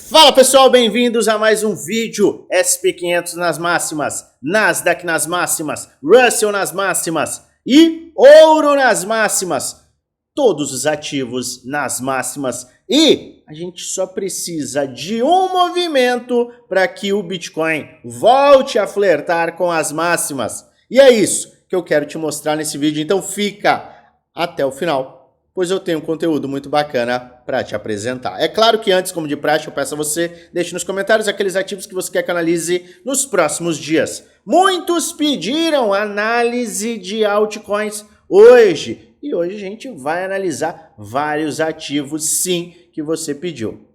Fala pessoal, bem-vindos a mais um vídeo SP500 nas máximas, Nasdaq nas máximas, Russell nas máximas e ouro nas máximas. Todos os ativos nas máximas e a gente só precisa de um movimento para que o Bitcoin volte a flertar com as máximas. E é isso que eu quero te mostrar nesse vídeo, então fica até o final, pois eu tenho um conteúdo muito bacana para te apresentar. É claro que antes, como de praxe, eu peço a você, deixe nos comentários aqueles ativos que você quer que eu analise nos próximos dias. Muitos pediram análise de altcoins hoje, e hoje a gente vai analisar vários ativos, sim, que você pediu.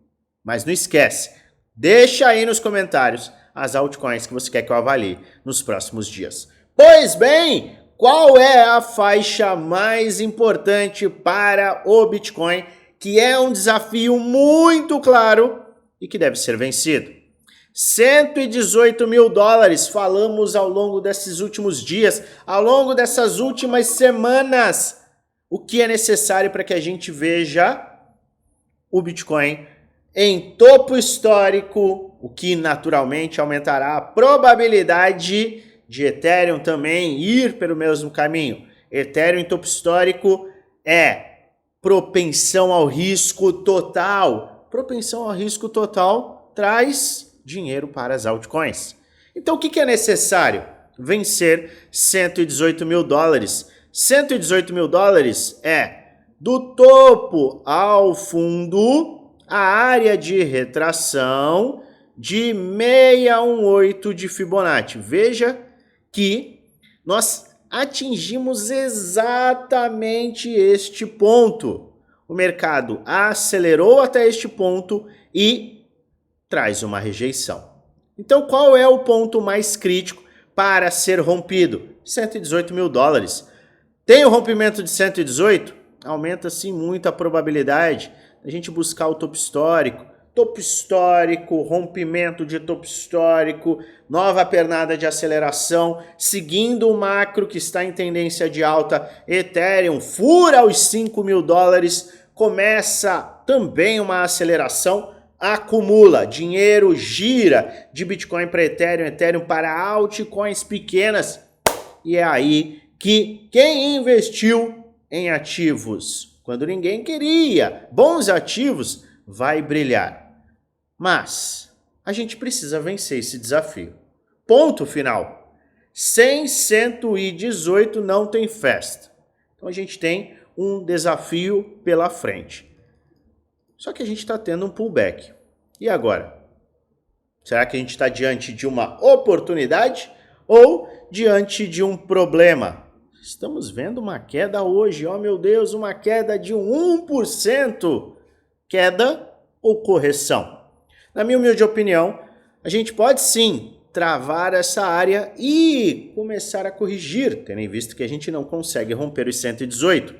Mas não esquece, deixa aí nos comentários as altcoins que você quer que eu avalie nos próximos dias. Pois bem, qual é a faixa mais importante para o Bitcoin, que é um desafio muito claro e que deve ser vencido? 118 mil dólares, falamos ao longo desses últimos dias, ao longo dessas últimas semanas, o que é necessário para que a gente veja o Bitcoin em topo histórico, o que naturalmente aumentará a probabilidade de Ethereum também ir pelo mesmo caminho. Ethereum em topo histórico é propensão ao risco total. Propensão ao risco total traz dinheiro para as altcoins. Então o que é necessário? Vencer 118 mil dólares. 118 mil dólares é do topo ao fundo a área de retração de 618 de Fibonacci. Veja que nós atingimos exatamente este ponto. O mercado acelerou até este ponto e traz uma rejeição. Então, qual é o ponto mais crítico para ser rompido? 118 mil dólares. Tem o rompimento de 118? Aumenta-se muito a probabilidade da gente buscar o topo histórico. Topo histórico, rompimento de topo histórico, nova pernada de aceleração, seguindo o macro que está em tendência de alta. Ethereum fura os 5 mil dólares, começa também uma aceleração, acumula, dinheiro gira de Bitcoin para Ethereum, Ethereum para altcoins pequenas. E é aí que quem investiu em ativos, quando ninguém queria, bons ativos, vai brilhar. Mas a gente precisa vencer esse desafio. Ponto final. Sem 118 não tem festa. Então a gente tem um desafio pela frente. Só que a gente está tendo um pullback. E agora? Será que a gente está diante de uma oportunidade ou diante de um problema? Estamos vendo uma queda hoje, oh meu Deus, uma queda de 1%. Queda ou correção? Na minha humilde opinião, a gente pode sim travar essa área e começar a corrigir, tendo em vista que a gente não consegue romper os 118.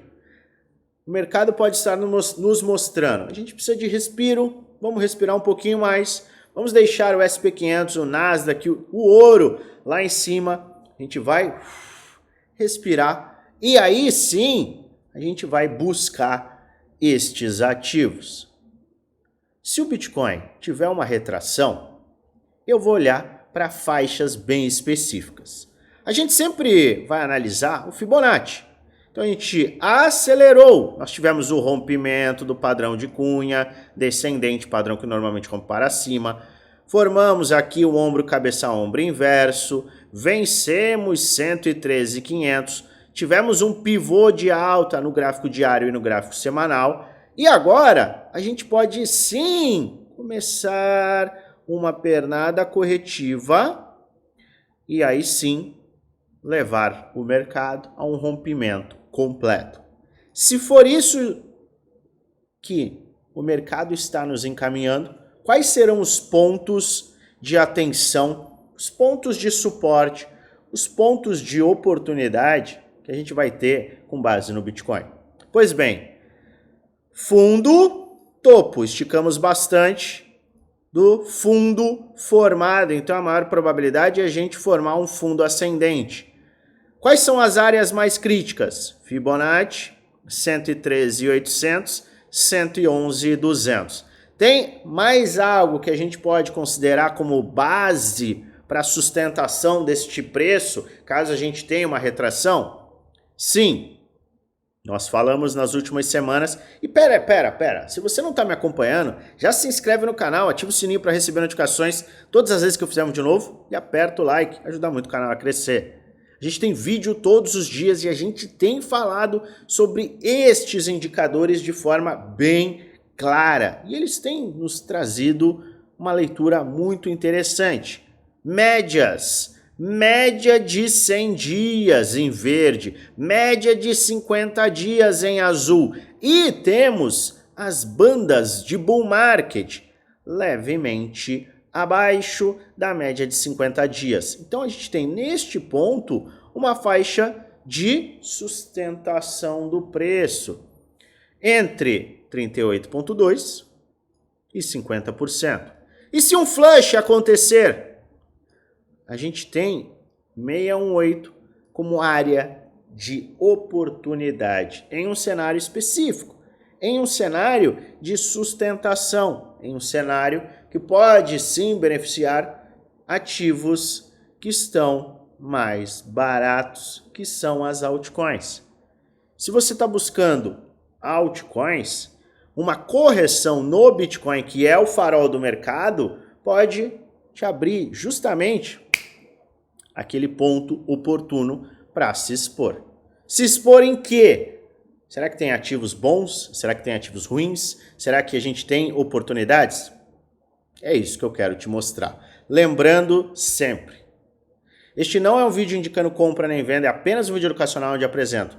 O mercado pode estar nos mostrando, a gente precisa de respiro, vamos respirar um pouquinho mais, vamos deixar o SP500, o Nasdaq, o ouro lá em cima, a gente vai respirar e aí sim a gente vai buscar estes ativos. Se o Bitcoin tiver uma retração, eu vou olhar para faixas bem específicas. A gente sempre vai analisar o Fibonacci. Então a gente acelerou, nós tivemos o rompimento do padrão de Cunha, descendente, padrão que normalmente rompe para cima. Formamos aqui o ombro, cabeça, ombro inverso, vencemos 113.500, tivemos um pivô de alta no gráfico diário e no gráfico semanal. E agora, a gente pode sim começar uma pernada corretiva e aí sim levar o mercado a um rompimento completo. Se for isso que o mercado está nos encaminhando, quais serão os pontos de atenção, os pontos de suporte, os pontos de oportunidade que a gente vai ter com base no Bitcoin? Pois bem, fundo, topo, esticamos bastante do fundo formado, então a maior probabilidade é a gente formar um fundo ascendente. Quais são as áreas mais críticas? Fibonacci, 113.800, 111.200. Tem mais algo que a gente pode considerar como base para a sustentação deste preço, caso a gente tenha uma retração? Sim, nós falamos nas últimas semanas. E pera, se você não está me acompanhando, já se inscreve no canal, ativa o sininho para receber notificações todas as vezes que eu fizer um de novo e aperta o like, ajuda muito o canal a crescer. A gente tem vídeo todos os dias e a gente tem falado sobre estes indicadores de forma bem clara. E eles têm nos trazido uma leitura muito interessante. Médias. Média de 100 dias em verde, média de 50 dias em azul. E temos as bandas de bull market levemente abaixo da média de 50 dias. Então a gente tem neste ponto uma faixa de sustentação do preço entre 38,2% e 50%. E se um flush acontecer, a gente tem 618 como área de oportunidade em um cenário específico, em um cenário de sustentação, em um cenário que pode sim beneficiar ativos que estão mais baratos, que são as altcoins. Se você está buscando altcoins, uma correção no Bitcoin, que é o farol do mercado, pode te abrir justamente aquele ponto oportuno para se expor. Se expor em quê? Será que tem ativos bons? Será que tem ativos ruins? Será que a gente tem oportunidades? É isso que eu quero te mostrar. Lembrando sempre, este não é um vídeo indicando compra nem venda, é apenas um vídeo educacional onde apresento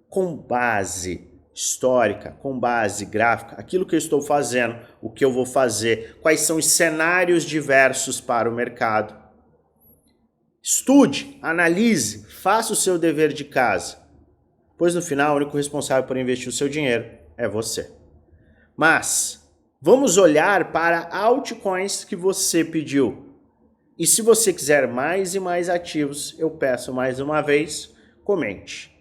com base histórica, com base gráfica, aquilo que eu estou fazendo, o que eu vou fazer, quais são os cenários diversos para o mercado. Estude, analise, faça o seu dever de casa, pois no final o único responsável por investir o seu dinheiro é você. Mas vamos olhar para altcoins que você pediu. E se você quiser mais e mais ativos, eu peço mais uma vez, comente.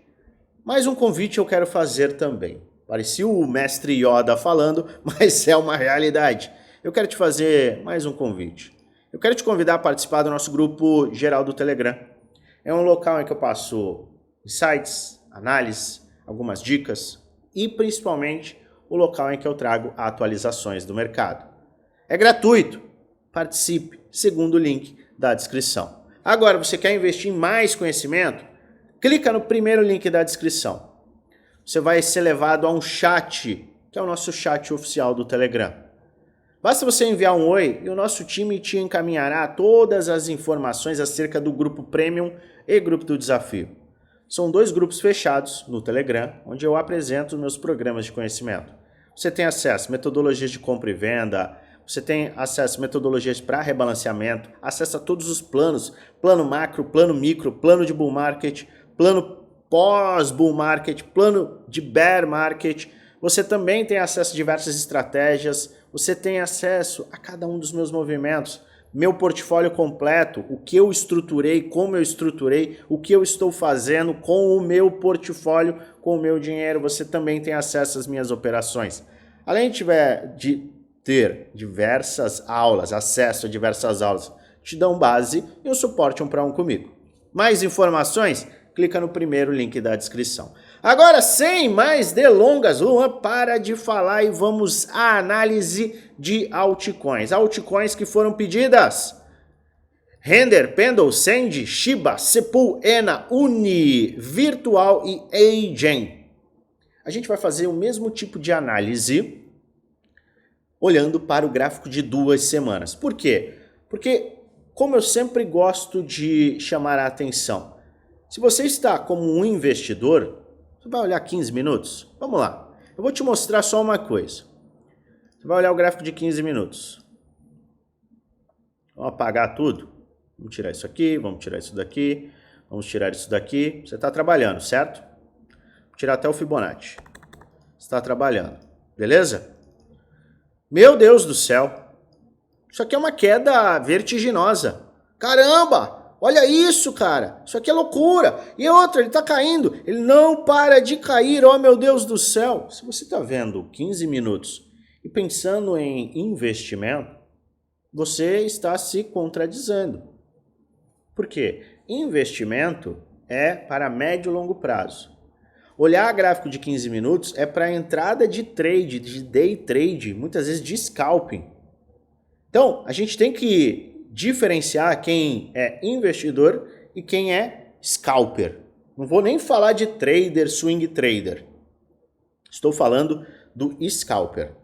Mais um convite eu quero fazer também. Parecia o mestre Yoda falando, mas é uma realidade. Eu quero te fazer mais um convite. Eu quero te convidar a participar do nosso grupo geral do Telegram. É um local em que eu passo insights, análises, algumas dicas e principalmente o local em que eu trago atualizações do mercado. É gratuito. Participe, segundo o link da descrição. Agora, você quer investir em mais conhecimento? Clica no primeiro link da descrição. Você vai ser levado a um chat, que é o nosso chat oficial do Telegram. Basta você enviar um oi e o nosso time te encaminhará todas as informações acerca do grupo Premium e grupo do Desafio. São 2 grupos fechados no Telegram, onde eu apresento meus programas de conhecimento. Você tem acesso a metodologias de compra e venda, você tem acesso a metodologias para rebalanceamento, acesso a todos os planos, plano macro, plano micro, plano de bull market, plano pós-bull market, plano de bear market. Você também tem acesso a diversas estratégias, você tem acesso a cada um dos meus movimentos, meu portfólio completo, o que eu estruturei, como eu estruturei, o que eu estou fazendo com o meu portfólio, com o meu dinheiro. Você também tem acesso às minhas operações. Além de ter diversas aulas, acesso a diversas aulas, te dão base e um suporte 1 para 1 comigo. Mais informações? Clica no primeiro link da descrição. Agora, sem mais delongas, Luan, para de falar e vamos à análise de altcoins. Altcoins que foram pedidas: Render, Pendle, Sandy, Shiba, Sepul, Ena, Uni, Virtual e Agen. A gente vai fazer o mesmo tipo de análise olhando para o gráfico de 2 semanas. Por quê? Porque, como eu sempre gosto de chamar a atenção, se você está como um investidor, você vai olhar 15 minutos? Vamos lá. Eu vou te mostrar só uma coisa. Você vai olhar o gráfico de 15 minutos. Vamos apagar tudo. Vamos tirar isso aqui, vamos tirar isso daqui, vamos tirar isso daqui. Você está trabalhando, certo? Vou tirar até o Fibonacci. Você está trabalhando, beleza? Meu Deus do céu. Isso aqui é uma queda vertiginosa. Caramba! Olha isso, cara. Isso aqui é loucura. E outra, ele tá caindo. Ele não para de cair. Oh, meu Deus do céu. Se você tá vendo 15 minutos E pensando em investimento, você está se contradizendo. Por quê? Investimento é para médio e longo prazo. Olhar gráfico de 15 minutos é para entrada de trade, de day trade, muitas vezes de scalping. Então, a gente tem que diferenciar quem é investidor e quem é scalper. Não vou nem falar de trader, swing trader. Estou falando do scalper.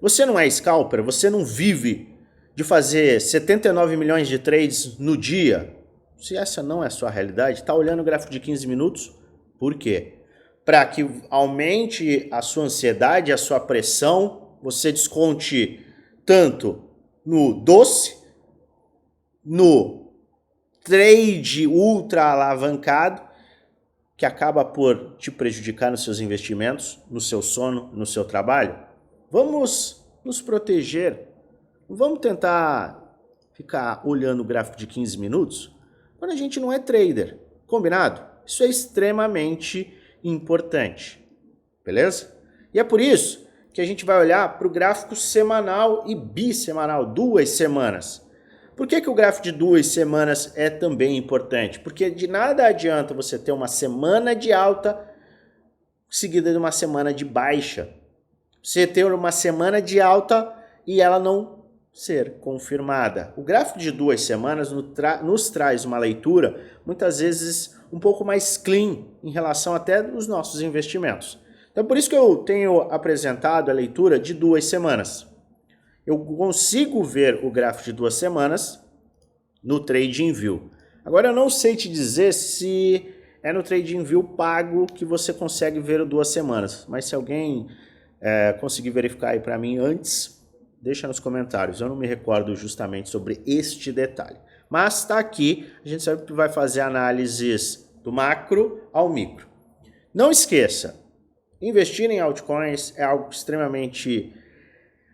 Você não é scalper? Você não vive de fazer 79 milhões de trades no dia? Se essa não é a sua realidade, está olhando o gráfico de 15 minutos? Por quê? Para que aumente a sua ansiedade, a sua pressão, você desconte tanto no doce, no trade ultra alavancado, que acaba por te prejudicar nos seus investimentos, no seu sono, no seu trabalho. Vamos nos proteger. Vamos tentar ficar olhando o gráfico de 15 minutos quando a gente não é trader. Combinado? Isso é extremamente importante. Beleza? E é por isso que a gente vai olhar para o gráfico semanal e bissemanal, 2 semanas. Por que o gráfico de 2 semanas é também importante? Porque de nada adianta você ter uma semana de alta seguida de uma semana de baixa. Você ter uma semana de alta e ela não ser confirmada. O gráfico de 2 semanas nos traz uma leitura, muitas vezes um pouco mais clean em relação até dos nossos investimentos. Então por isso que eu tenho apresentado a leitura de 2 semanas. Eu consigo ver o gráfico de 2 semanas no TradingView. Agora eu não sei te dizer se é no TradingView pago que você consegue ver o 2 semanas, mas se alguém conseguir verificar aí para mim antes, deixa nos comentários. Eu não me recordo justamente sobre este detalhe. Mas está aqui, a gente sempre vai fazer análises do macro ao micro. Não esqueça, investir em altcoins é algo extremamente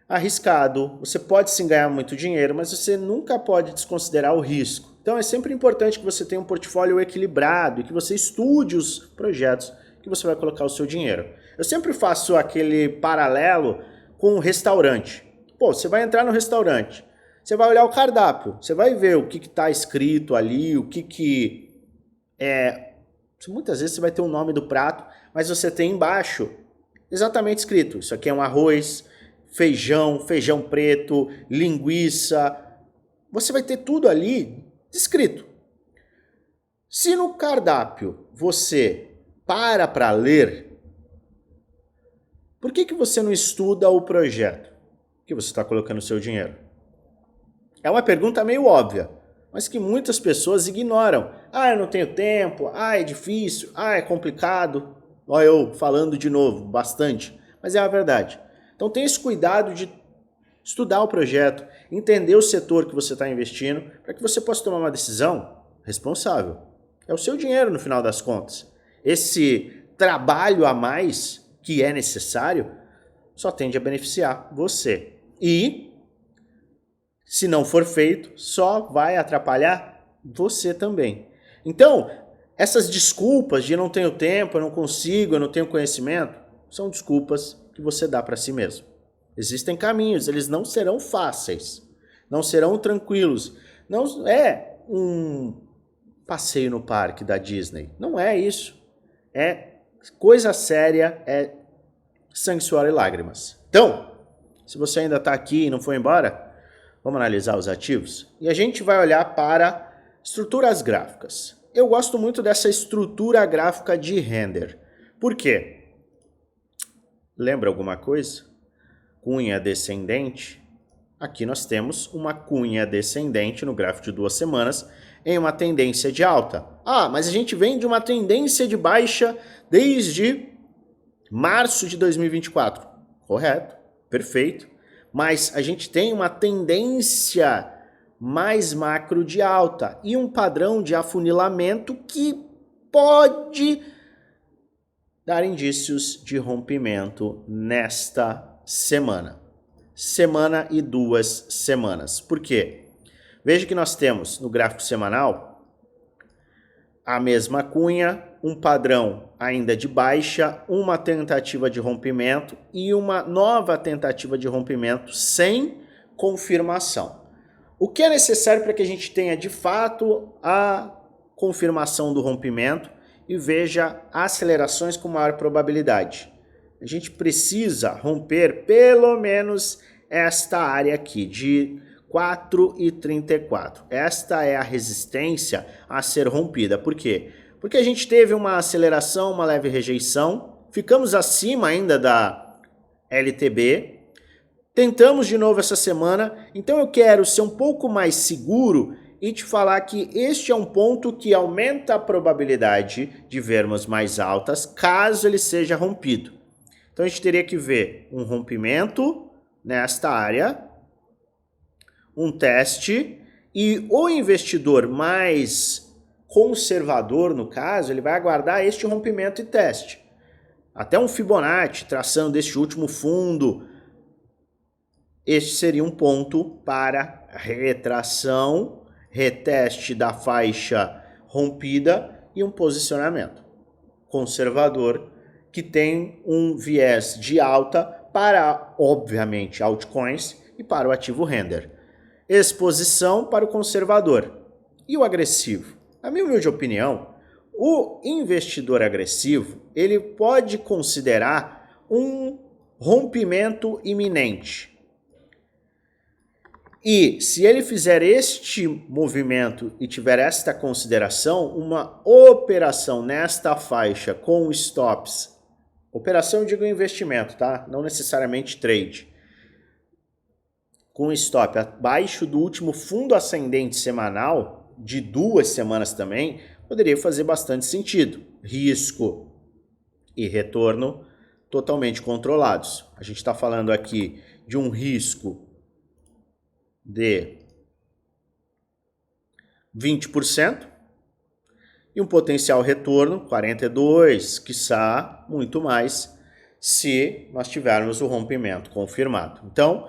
arriscado. Você pode sim ganhar muito dinheiro, mas você nunca pode desconsiderar o risco. Então é sempre importante que você tenha um portfólio equilibrado e que você estude os projetos que você vai colocar o seu dinheiro. Eu sempre faço aquele paralelo com um restaurante. Pô, você vai entrar no restaurante, você vai olhar o cardápio, você vai ver o que está escrito ali, o que é... Muitas vezes você vai ter o nome do prato, mas você tem embaixo exatamente escrito. Isso aqui é um arroz, feijão, feijão preto, linguiça. Você vai ter tudo ali descrito. Se no cardápio você para ler, por que você não estuda o projeto que você está colocando o seu dinheiro? É uma pergunta meio óbvia, mas que muitas pessoas ignoram. Ah, eu não tenho tempo, ah, é difícil, ah, é complicado. Olha eu falando de novo, bastante, mas é a verdade. Então tenha esse cuidado de estudar o projeto, entender o setor que você está investindo, para que você possa tomar uma decisão responsável. É o seu dinheiro no final das contas. Esse trabalho a mais que é necessário só tende a beneficiar você. E, se não for feito, só vai atrapalhar você também. Então, essas desculpas de eu não tenho tempo, eu não consigo, eu não tenho conhecimento, são desculpas que você dá para si mesmo. Existem caminhos, eles não serão fáceis, não serão tranquilos. Não é um passeio no parque da Disney, não é isso. É coisa séria, é sangue, suor e lágrimas. Então, se você ainda está aqui e não foi embora, vamos analisar os ativos e a gente vai olhar para estruturas gráficas. Eu gosto muito dessa estrutura gráfica de render. Por quê? Lembra alguma coisa? Cunha descendente. Aqui nós temos uma cunha descendente no gráfico de 2 semanas em uma tendência de alta. Ah, mas a gente vem de uma tendência de baixa desde março de 2024. Correto, perfeito. Mas a gente tem uma tendência mais macro de alta e um padrão de afunilamento que pode dar indícios de rompimento nesta semana. Semana e 2 semanas. Por quê? Veja que nós temos no gráfico semanal a mesma cunha um padrão ainda de baixa, uma tentativa de rompimento e uma nova tentativa de rompimento sem confirmação. O que é necessário para que a gente tenha de fato a confirmação do rompimento e veja acelerações com maior probabilidade? A gente precisa romper pelo menos esta área aqui de 4,34. Esta é a resistência a ser rompida. Por quê? Porque a gente teve uma aceleração, uma leve rejeição, ficamos acima ainda da LTB, tentamos de novo essa semana, então eu quero ser um pouco mais seguro e te falar que este é um ponto que aumenta a probabilidade de vermos mais altas caso ele seja rompido. Então a gente teria que ver um rompimento nesta área, um teste, e o investidor mais conservador, no caso, ele vai aguardar este rompimento e teste. Até um Fibonacci, traçando deste último fundo, este seria um ponto para retração, reteste da faixa rompida e um posicionamento conservador que tem um viés de alta para, obviamente, altcoins e para o ativo render. Exposição para o conservador e o agressivo. Na minha humilde opinião, o investidor agressivo ele pode considerar um rompimento iminente. E se ele fizer este movimento e tiver esta consideração, uma operação nesta faixa com stops, operação eu digo investimento, tá? Não necessariamente trade, com stop abaixo do último fundo ascendente semanal, de 2 semanas também, poderia fazer bastante sentido. Risco e retorno totalmente controlados. A gente está falando aqui de um risco de 20% e um potencial retorno 42%, quiçá muito mais, se nós tivermos o rompimento confirmado. Então,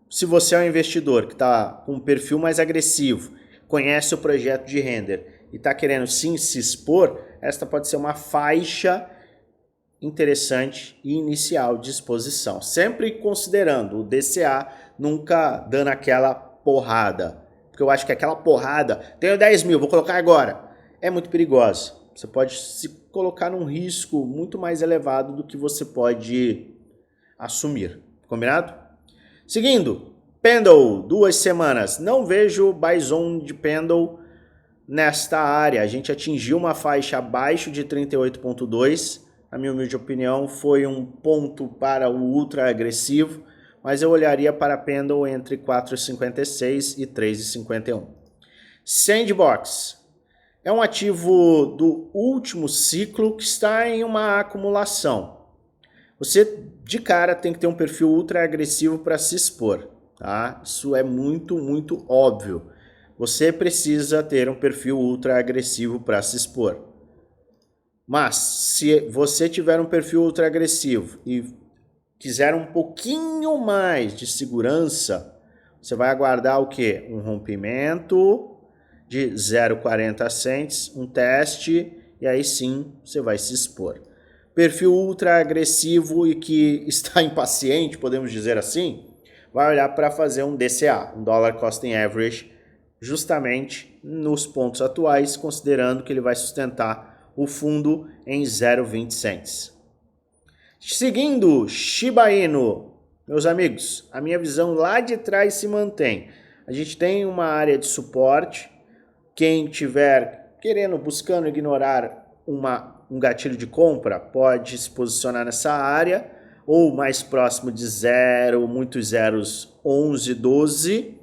se você é um investidor que está com um perfil mais agressivo, conhece o projeto de render e está querendo sim se expor, esta pode ser uma faixa interessante e inicial de exposição. Sempre considerando o DCA, nunca dando aquela porrada. Porque eu acho que aquela porrada, tenho 10 mil, vou colocar agora, é muito perigosa. Você pode se colocar num risco muito mais elevado do que você pode assumir. Combinado? Seguindo, Pendle, 2 semanas. Não vejo buy zone de Pendle nesta área. A gente atingiu uma faixa abaixo de 38,2. Na minha humilde opinião, foi um ponto para o ultra agressivo, mas eu olharia para Pendle entre 4,56 e 3,51. Sandbox é um ativo do último ciclo que está em uma acumulação. Você, de cara, tem que ter um perfil ultra agressivo para se expor. Tá? Isso é muito óbvio. Você precisa ter um perfil ultra agressivo para se expor. Mas se você tiver um perfil ultra agressivo e quiser um pouquinho mais de segurança, você vai aguardar o quê? Um rompimento de 0,40 cents, um teste, e aí sim você vai se expor. Perfil ultra agressivo e que está impaciente, podemos dizer assim, vai olhar para fazer um DCA, um Dollar Cost Average, justamente nos pontos atuais, considerando que ele vai sustentar o fundo em 0,20 cents. Seguindo, Shiba Inu, meus amigos, a minha visão lá de trás se mantém. A gente tem uma área de suporte, quem tiver querendo, buscando ignorar um gatilho de compra, pode se posicionar nessa área, ou mais próximo de 0, muitos zeros, 11, 12,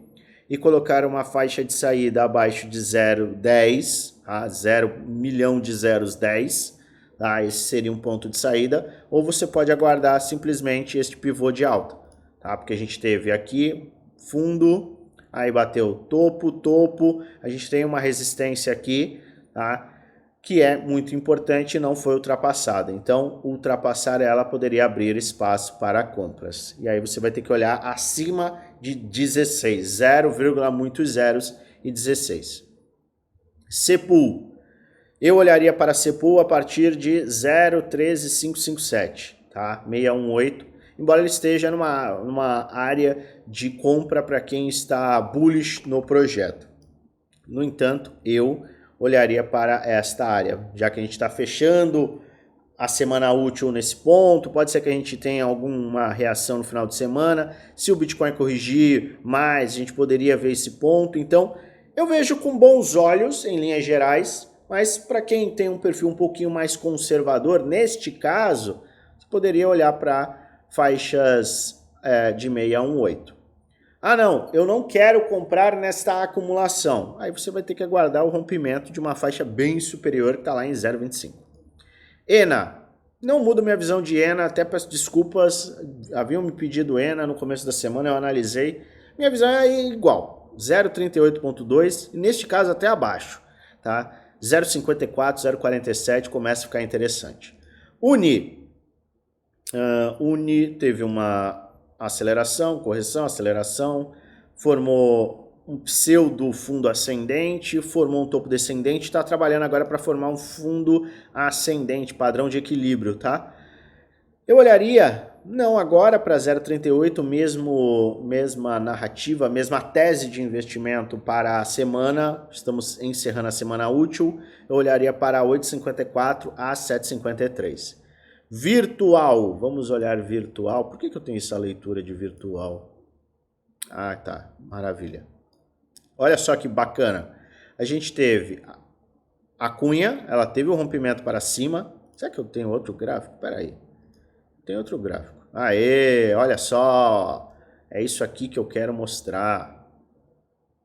e colocar uma faixa de saída abaixo de 0,10, tá? 0 milhão de zeros 10, tá? Esse seria um ponto de saída, ou você pode aguardar simplesmente este pivô de alta, tá? Porque a gente teve aqui fundo, aí bateu topo, a gente tem uma resistência aqui, tá? Que é muito importante e não foi ultrapassada. Então, ultrapassar ela poderia abrir espaço para compras. E aí você vai ter que olhar acima de 16, 0, muitos zeros e 16. Sepul. Eu olharia para a Cepul a partir de 0,13557, tá? 618, embora ele esteja numa área de compra para quem está bullish no projeto. No entanto, eu olharia para esta área, já que a gente está fechando a semana útil nesse ponto, pode ser que a gente tenha alguma reação no final de semana, se o Bitcoin corrigir mais, a gente poderia ver esse ponto, então eu vejo com bons olhos em linhas gerais, mas para quem tem um perfil um pouquinho mais conservador, neste caso, você poderia olhar para faixas de 618. Ah não, eu não quero comprar nesta acumulação. Aí você vai ter que aguardar o rompimento de uma faixa bem superior que está lá em 0,25. ENA, não mudo minha visão de ENA, até peço desculpas, haviam me pedido ENA no começo da semana, eu analisei, minha visão é igual, 0,38.2, e neste caso até abaixo, tá? 0,54, 0,47 começa a ficar interessante. Uni teve uma aceleração, correção, aceleração, formou um pseudo fundo ascendente, formou um topo descendente, está trabalhando agora para formar um fundo ascendente, padrão de equilíbrio, tá? Eu olharia, não agora para 0,38, mesma narrativa, mesma tese de investimento para a semana, estamos encerrando a semana útil, eu olharia para 8,54 a 7,53. Virtual, vamos olhar virtual. Por que eu tenho essa leitura de virtual? Ah, tá, maravilha. Olha só que bacana. A gente teve a Cunha, ela teve um rompimento para cima. Será que eu tenho outro gráfico? Pera aí. Tem outro gráfico. Aê, olha só. É isso aqui que eu quero mostrar.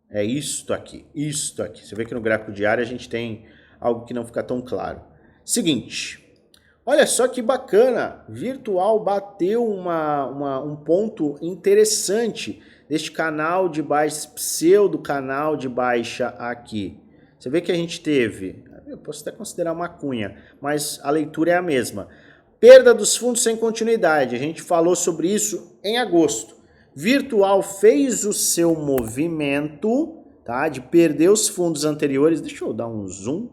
É isto aqui, isto aqui. Você vê que no gráfico diário a gente tem algo que não fica tão claro. Seguinte. Olha só que bacana, virtual bateu um ponto interessante deste canal de baixa, pseudo canal de baixa aqui. Você vê que a gente teve, eu posso até considerar uma cunha, mas a leitura é a mesma. Perda dos fundos sem continuidade, a gente falou sobre isso em agosto. Virtual fez o seu movimento, tá, de perder os fundos anteriores. Deixa eu dar um zoom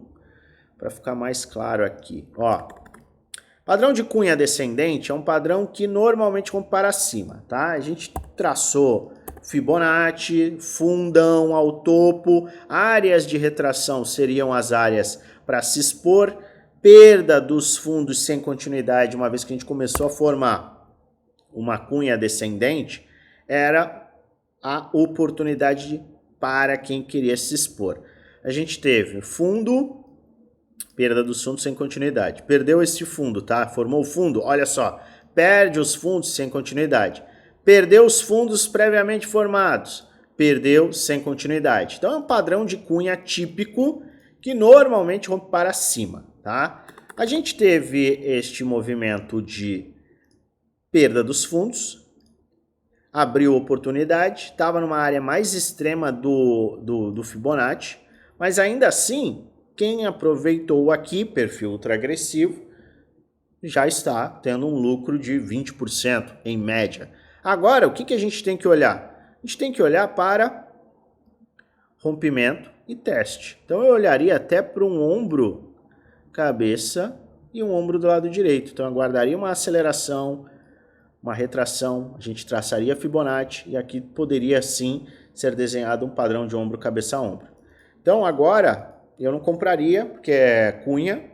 para ficar mais claro aqui, ó. Padrão de cunha descendente é um padrão que normalmente vamos para cima, tá? A gente traçou Fibonacci, fundão ao topo, áreas de retração seriam as áreas para se expor, perda dos fundos sem continuidade, uma vez que a gente começou a formar uma cunha descendente, era a oportunidade para quem queria se expor. A gente teve fundo, perda dos fundos sem continuidade. Perdeu esse fundo, tá? Formou o fundo, olha só. Perde os fundos sem continuidade. Perdeu os fundos previamente formados. Perdeu sem continuidade. Então é um padrão de cunha típico que normalmente rompe para cima, tá? A gente teve este movimento de perda dos fundos. Abriu oportunidade. Estava numa área mais extrema do Fibonacci. Mas ainda assim, quem aproveitou aqui, perfil ultra agressivo, já está tendo um lucro de 20% em média. Agora, o que a gente tem que olhar? A gente tem que olhar para rompimento e teste. Então eu olharia até para um ombro, cabeça e um ombro do lado direito. Então eu aguardaria uma aceleração, uma retração, a gente traçaria Fibonacci e aqui poderia sim ser desenhado um padrão de ombro, cabeça a ombro. Então agora eu não compraria, porque é cunha,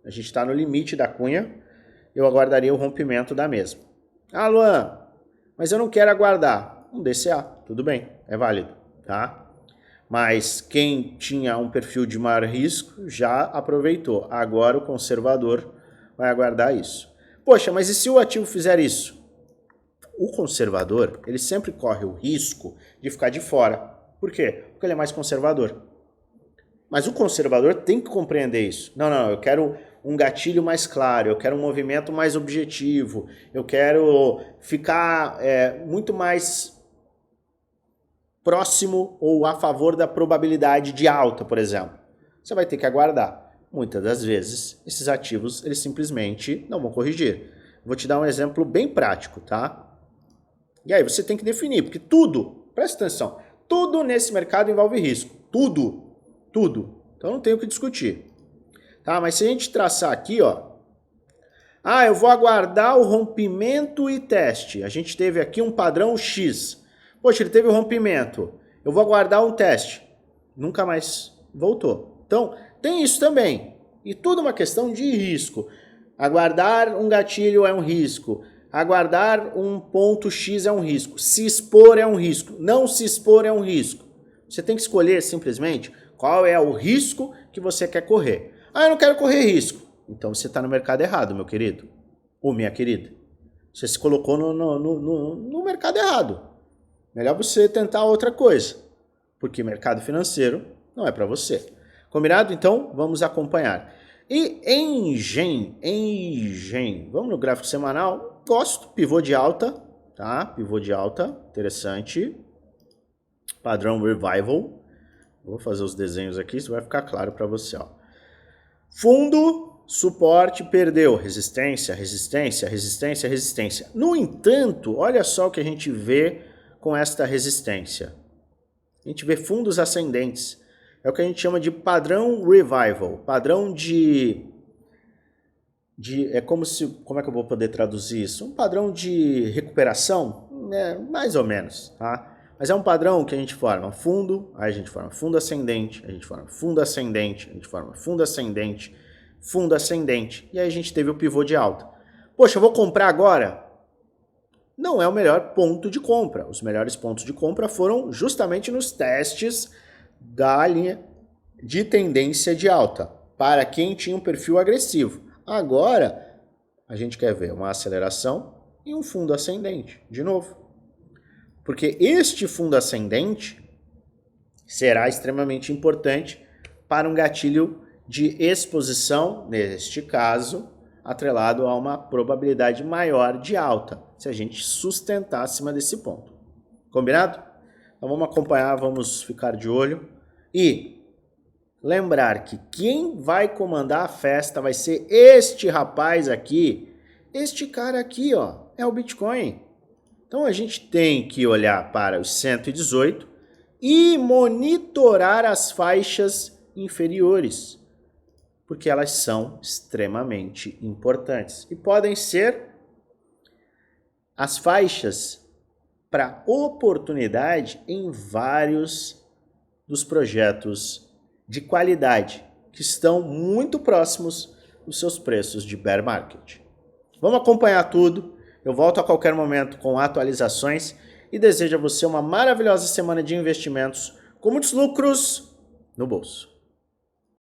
a gente está no limite da cunha, eu aguardaria o rompimento da mesma. Ah, Luan, mas eu não quero aguardar. Um DCA, tudo bem, é válido, tá? Mas quem tinha um perfil de maior risco já aproveitou. Agora o conservador vai aguardar isso. Poxa, mas e se o ativo fizer isso? O conservador, ele sempre corre o risco de ficar de fora. Por quê? Porque ele é mais conservador. Mas o conservador tem que compreender isso. Não, eu quero um gatilho mais claro, eu quero um movimento mais objetivo, eu quero ficar muito mais próximo ou a favor da probabilidade de alta, por exemplo. Você vai ter que aguardar. Muitas das vezes, esses ativos, eles simplesmente não vão corrigir. Vou te dar um exemplo bem prático, tá? E aí você tem que definir, porque tudo, presta atenção, tudo nesse mercado envolve risco. Tudo. Então não tem o que discutir. tá? Mas se a gente traçar aqui, ó, eu vou aguardar o rompimento e teste. A gente teve aqui um padrão X. Poxa, ele teve o rompimento. Eu vou aguardar um teste. Nunca mais voltou. Então, tem isso também. E tudo uma questão de risco. Aguardar um gatilho é um risco. Aguardar um ponto X é um risco. Se expor é um risco. Não se expor é um risco. Você tem que escolher simplesmente qual é o risco que você quer correr. Eu não quero correr risco. Então você está no mercado errado, meu querido. Ou minha querida. Você se colocou no mercado errado. Melhor você tentar outra coisa. Porque mercado financeiro não é para você. Combinado? Então, vamos acompanhar. E Engen, vamos no gráfico semanal. Gosto, pivô de alta, tá? Pivô de alta, interessante. Padrão Revival. Vou fazer os desenhos aqui, isso vai ficar claro para você, ó. Fundo, suporte, perdeu. Resistência, resistência, resistência, resistência. No entanto, olha só o que a gente vê com esta resistência. A gente vê fundos ascendentes. É o que a gente chama de padrão revival. Padrão como é que eu vou poder traduzir isso? Um padrão de recuperação, mais ou menos, tá? Mas é um padrão que a gente forma fundo, aí a gente forma fundo ascendente, a gente forma fundo ascendente, a gente forma fundo ascendente, fundo ascendente. E aí a gente teve o pivô de alta. Poxa, eu vou comprar agora? Não é o melhor ponto de compra. Os melhores pontos de compra foram justamente nos testes da linha de tendência de alta, para quem tinha um perfil agressivo. Agora, a gente quer ver uma aceleração e um fundo ascendente, de novo. Porque este fundo ascendente será extremamente importante para um gatilho de exposição, neste caso, atrelado a uma probabilidade maior de alta, se a gente sustentar acima desse ponto. Combinado? Então vamos acompanhar, vamos ficar de olho. E lembrar que quem vai comandar a festa vai ser este rapaz aqui, este cara aqui, ó, é o Bitcoin. Então a gente tem que olhar para os 118 e monitorar as faixas inferiores, porque elas são extremamente importantes e podem ser as faixas para oportunidade em vários dos projetos de qualidade que estão muito próximos dos seus preços de bear market. Vamos acompanhar tudo. Eu volto a qualquer momento com atualizações e desejo a você uma maravilhosa semana de investimentos com muitos lucros no bolso.